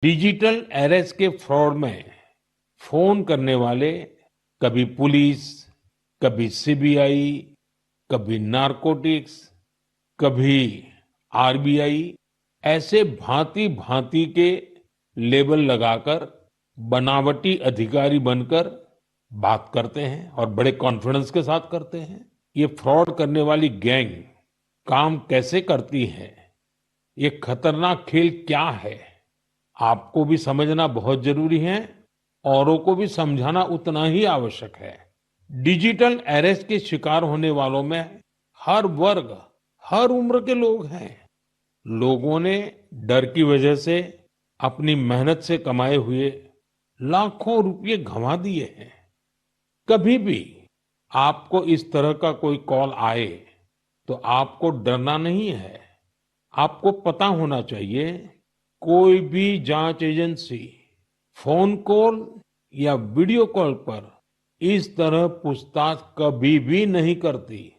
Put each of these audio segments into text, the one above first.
Digital arrest के fraud में phone करने वाले कभी पुलिस, कभी सीबीआई, कभी नारकोटिक्स, कभी आरबीआई, ऐसे भांति भांति के लेबल लगाकर बनावटी अधिकारी बनकर बात करते हैं और बड़े कॉन्फिडेंस के साथ करते हैं। ये फ्रॉड करने वाली गैंग काम कैसे करती है, ये खतरनाक खेल क्या है, आपको भी समझना बहुत जरूरी है। औरों को भी समझाना उतना ही आवश्यक है। डिजिटल अरेस्ट के शिकार होने वालों में हर वर्ग, हर उम्र के लोग हैं। लोगों ने डर की वजह से अपनी मेहनत से कमाए हुए लाखों रुपए गंवा दिए हैं। कभी भी आपको इस तरह का कोई कॉल आए तो आपको डरना नहीं है। आपको पता होना चाहिए, कोई भी जांच एजेंसी फोन कॉल या वीडियो कॉल पर इस तरह पूछताछ कभी भी नहीं करती।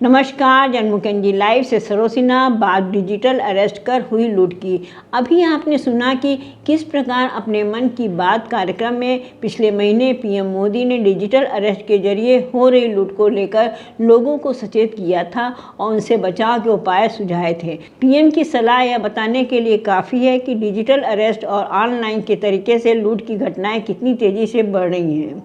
नमस्कार, जनमुकेंद्र जी लाइव से सरोसिना। बात डिजिटल अरेस्ट कर हुई लूट की। अभी आपने सुना कि किस प्रकार अपने मन की बात कार्यक्रम में पिछले महीने पीएम मोदी ने डिजिटल अरेस्ट के जरिए हो रही लूट को लेकर लोगों को सचेत किया था और उनसे बचाव के उपाय सुझाए थे। पीएम की सलाह यह बताने के लिए काफ़ी है कि डिजिटल अरेस्ट और ऑनलाइन के तरीके से लूट की घटनाएं कितनी तेज़ी से बढ़ रही हैं।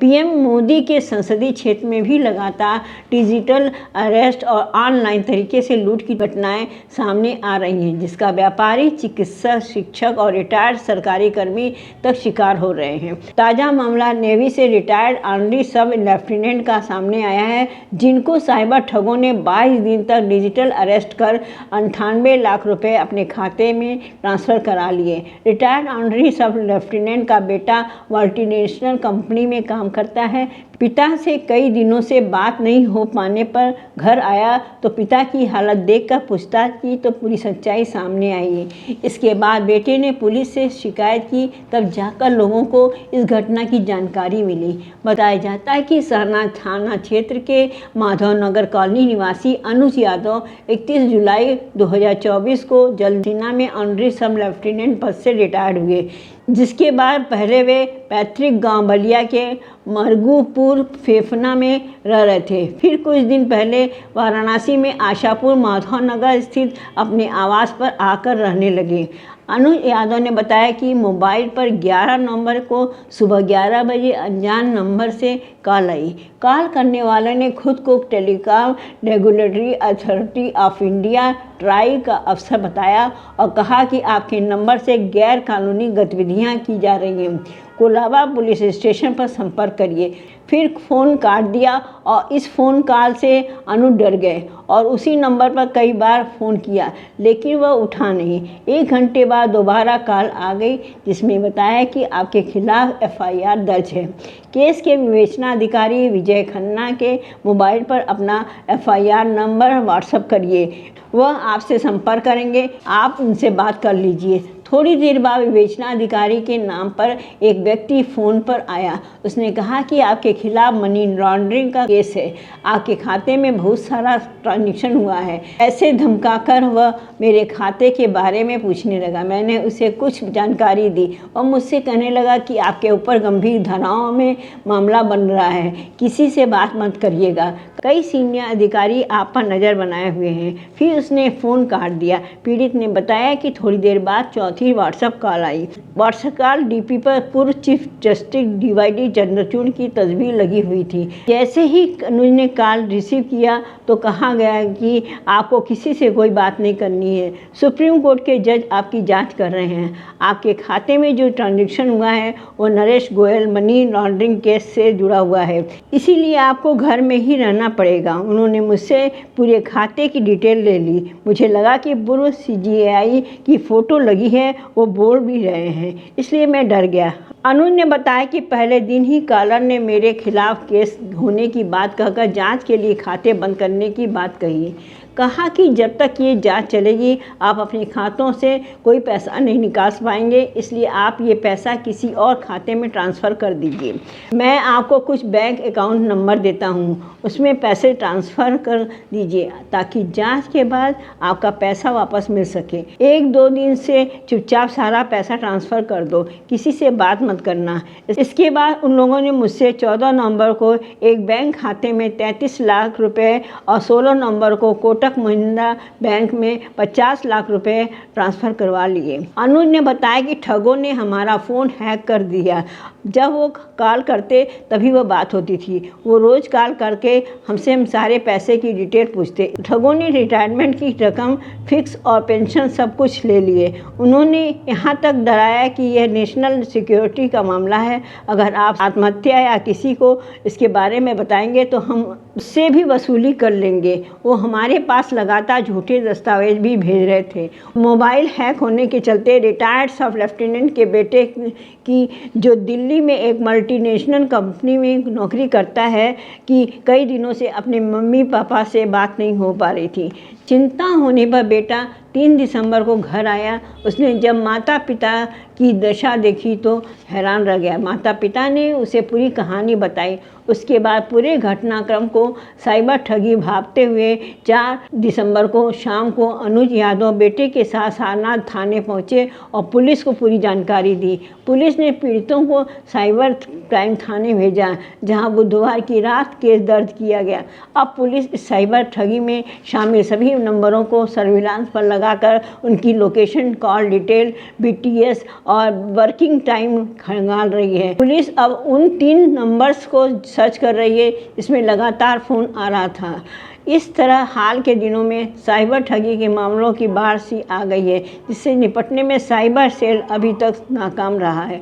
पीएम मोदी के संसदीय क्षेत्र में भी लगातार डिजिटल अरेस्ट और ऑनलाइन तरीके से लूट की घटनाएं सामने आ रही हैं, जिसका व्यापारी, चिकित्सक, शिक्षक और रिटायर्ड सरकारी कर्मी तक शिकार हो रहे हैं। ताज़ा मामला नेवी से रिटायर्ड ऑनरी सब लेफ्टिनेंट का सामने आया है, जिनको साइबर ठगों ने 22 दिन तक डिजिटल अरेस्ट कर 98 लाख रुपए अपने खाते में ट्रांसफर करा लिए। रिटायर्ड ऑनरी सब लेफ्टिनेंट का बेटा मल्टीनेशनल कंपनी में काम करता है। पिता से कई दिनों से बात नहीं हो पाने पर घर आया तो पिता की हालत देखकर पूछताछ की तो पूरी सच्चाई सामने आई। इसके बाद बेटे ने पुलिस से शिकायत की, तब जाकर लोगों को इस घटना की जानकारी मिली। बताया जाता है कि सरना थाना क्षेत्र के माधवनगर कॉलोनी निवासी अनुज यादव 31 जुलाई 2024 को जलसीना में ऑनरी सब लेफ्टिनेंट पद से रिटायर्ड हुए, जिसके बाद पहले वे पैतृक गांव बलिया के मरगूपुर फेफना में रह रहे थे। फिर कुछ दिन पहले वाराणसी में आशापुर माधवनगर स्थित अपने आवास पर आकर रहने लगे। अनुज यादव ने बताया कि मोबाइल पर 11 नवंबर को सुबह 11 बजे अनजान नंबर से कॉल आई। कॉल करने वाले ने खुद को telecom regulatory authority of India try का अफसर बताया और कहा कि आपके नंबर से गैर कानूनी गतिविधियां की जा रही हैं, कोलाबा पुलिस स्टेशन पर संपर्क करिए। फिर फ़ोन काट दिया और इस फ़ोन कॉल से अनु डर गए और उसी नंबर पर कई बार फ़ोन किया, लेकिन वह उठा नहीं। 1 घंटे बाद दोबारा कॉल आ गई, जिसमें बताया कि आपके खिलाफ एफआईआर दर्ज है। केस के विवेचना अधिकारी विजय खन्ना के मोबाइल पर अपना एफआईआर नंबर व्हाट्सएप करिए, वह आपसे संपर्क करेंगे, आप उनसे बात कर लीजिए। थोड़ी देर बाद विवेचना अधिकारी के नाम पर एक व्यक्ति फ़ोन पर आया। उसने कहा कि आपके खिलाफ मनी लॉन्ड्रिंग का केस है, आपके खाते में बहुत सारा ट्रांजैक्शन हुआ है। ऐसे धमकाकर वह मेरे खाते के बारे में पूछने लगा। मैंने उसे कुछ जानकारी दी और मुझसे कहने लगा कि आपके ऊपर गंभीर धाराओं में मामला बन रहा है, किसी से बात मत करिएगा, कई सीनियर अधिकारी आप पर नज़र बनाए हुए हैं। फिर उसने फ़ोन काट दिया। पीड़ित ने बताया कि थोड़ी देर बाद चौथी व्हाट्सएप कॉल आई। व्हाट्सएप कॉल डीपी पर पूर्व चीफ जस्टिस डीवाईडी चंद्रचूड़ की तस्वीर लगी हुई थी। जैसे ही अनुज ने कॉल रिसीव किया तो कहा गया कि आपको किसी से कोई बात नहीं करनी है, सुप्रीम कोर्ट के जज आपकी जांच कर रहे हैं। आपके खाते में जो ट्रांजैक्शन हुआ है वो Naresh Goyal money laundering case से जुड़ा हुआ है, इसीलिए आपको घर में ही रहना पड़ेगा। उन्होंने मुझसे पूरे खाते की डिटेल ले ली। मुझे लगा कि पूर्व सीजीआई की फ़ोटो लगी है, वो बोल भी रहे हैं, इसलिए मैं डर गया। अनुज ने बताया कि पहले दिन ही कॉलर ने मेरे खिलाफ केस होने की बात कहकर जांच के लिए खाते बंद करने की बात कही। कहा कि जब तक ये जांच चलेगी आप अपने खातों से कोई पैसा नहीं निकाल पाएंगे, इसलिए आप ये पैसा किसी और खाते में ट्रांसफ़र कर दीजिए। मैं आपको कुछ बैंक अकाउंट नंबर देता हूँ, उसमें पैसे ट्रांसफ़र कर दीजिए ताकि जांच के बाद आपका पैसा वापस मिल सके। 1-2 दिन से चुपचाप सारा पैसा ट्रांसफ़र कर दो, किसी से बात मत करना। इसके बाद उन लोगों ने मुझसे 14 नवंबर को एक बैंक खाते में 33 लाख रुपए और 16 नवंबर को कोटक महिंद्रा बैंक में 50 लाख रुपए ट्रांसफ़र करवा लिए। अनुज ने बताया कि ठगों ने हमारा फ़ोन हैक कर दिया। जब वो कॉल करते तभी वो बात होती थी। वो रोज़ कॉल करके हमसे हम सारे पैसे की डिटेल पूछते। ठगों ने रिटायरमेंट की रकम, फिक्स और पेंशन सब कुछ ले लिए। उन्होंने यहाँ तक डराया कि यह नेशनल सिक्योरिटी का मामला है, अगर आप आत्महत्या या किसी को इसके बारे में बताएंगे तो हम उससे भी वसूली कर लेंगे। वो हमारे पास लगातार झूठे दस्तावेज भी भेज रहे थे। मोबाइल हैक होने के चलते रिटायर्ड सब लेफ्टिनेंट के बेटे की, जो दिल्ली में एक मल्टीनेशनल कंपनी में नौकरी करता है, कि कई दिनों से अपने मम्मी पापा से बात नहीं हो पा रही थी। चिंता होने पर बेटा 3 दिसंबर को घर आया। उसने जब माता पिता की दशा देखी तो हैरान रह गया। माता पिता ने उसे पूरी कहानी बताई। उसके बाद पूरे घटनाक्रम को साइबर ठगी भापते हुए 4 दिसंबर को शाम को अनुज यादव बेटे के साथ सारनाथ थाने पहुंचे और पुलिस को पूरी जानकारी दी। पुलिस ने पीड़ितों को साइबर क्राइम थाने भेजा, जहां बुधवार की रात केस दर्ज किया गया। अब पुलिस इस साइबर ठगी में शामिल सभी नंबरों को सर्विलांस पर लगाकर उनकी लोकेशन, कॉल डिटेल, BTS और वर्किंग टाइम खंगाल रही है। पुलिस अब उन 3 नंबर्स को सर्च कर रही है, इसमें लगातार फ़ोन आ रहा था। इस तरह हाल के दिनों में साइबर ठगी के मामलों की बाढ़ सी आ गई है, जिससे निपटने में साइबर सेल अभी तक नाकाम रहा है।